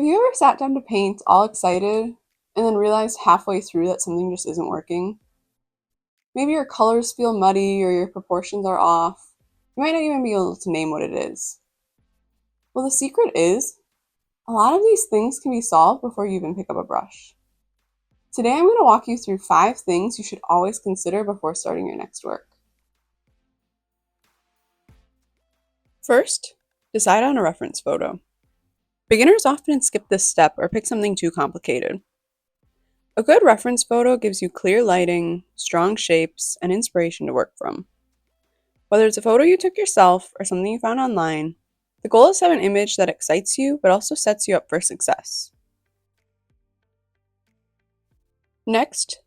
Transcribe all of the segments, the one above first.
Have you ever sat down to paint all excited and then realized halfway through that something just isn't working? Maybe your colors feel muddy or your proportions are off. You might not even be able to name what it is. Well, the secret is a lot of these things can be solved before you even pick up a brush. Today I'm going to walk you through 5 things you should always consider before starting your next work. First, decide on a reference photo. Beginners often skip this step or pick something too complicated. A good reference photo gives you clear lighting, strong shapes, and inspiration to work from. Whether it's a photo you took yourself or something you found online, the goal is to have an image that excites you but also sets you up for success. Next,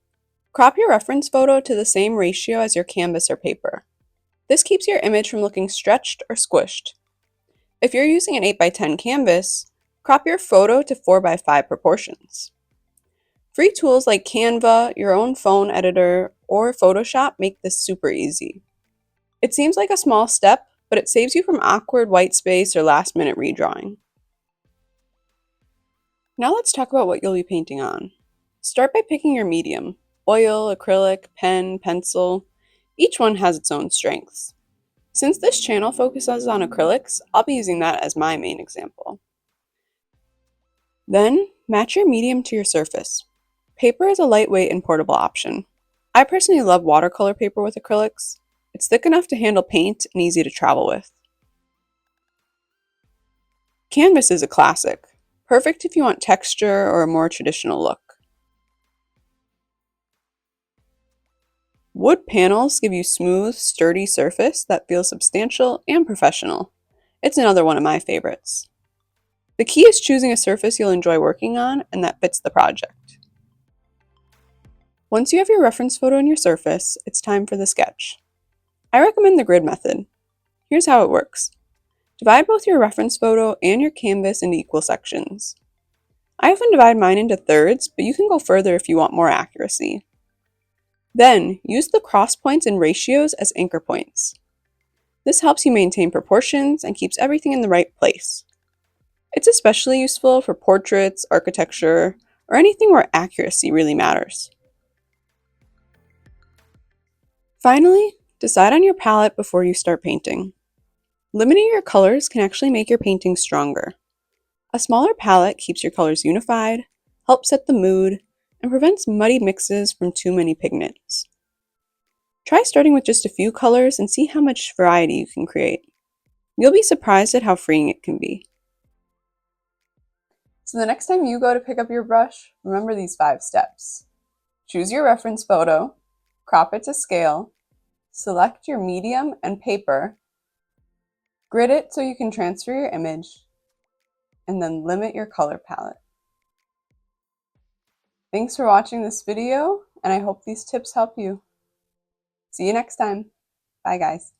crop your reference photo to the same ratio as your canvas or paper. This keeps your image from looking stretched or squished. If you're using an 8x10 canvas, crop your photo to 4x5 proportions. Free tools like Canva, your own phone editor, or Photoshop make this super easy. It seems like a small step, but it saves you from awkward white space or last-minute redrawing. Now let's talk about what you'll be painting on. Start by picking your medium: oil, acrylic, pen, pencil. Each one has its own strengths. Since this channel focuses on acrylics, I'll be using that as my main example. Then, match your medium to your surface. Paper is a lightweight and portable option. I personally love watercolor paper with acrylics. It's thick enough to handle paint and easy to travel with. Canvas is a classic, perfect if you want texture or a more traditional look. Wood panels give you smooth, sturdy surface that feels substantial and professional. It's another one of my favorites. The key is choosing a surface you'll enjoy working on and that fits the project. Once you have your reference photo and your surface, it's time for the sketch. I recommend the grid method. Here's how it works. Divide both your reference photo and your canvas into equal sections. I often divide mine into thirds, but you can go further if you want more accuracy. Then, use the cross points and ratios as anchor points. This helps you maintain proportions and keeps everything in the right place. It's especially useful for portraits, architecture, or anything where accuracy really matters. Finally, decide on your palette before you start painting. Limiting your colors can actually make your painting stronger. A smaller palette keeps your colors unified, helps set the mood, and prevents muddy mixes from too many pigments. Try starting with just a few colors and see how much variety you can create. You'll be surprised at how freeing it can be. So the next time you go to pick up your brush, remember these 5 steps. Choose your reference photo, crop it to scale, select your medium and paper, grid it so you can transfer your image, and then limit your color palette. Thanks for watching this video, and I hope these tips help you. See you next time. Bye, guys.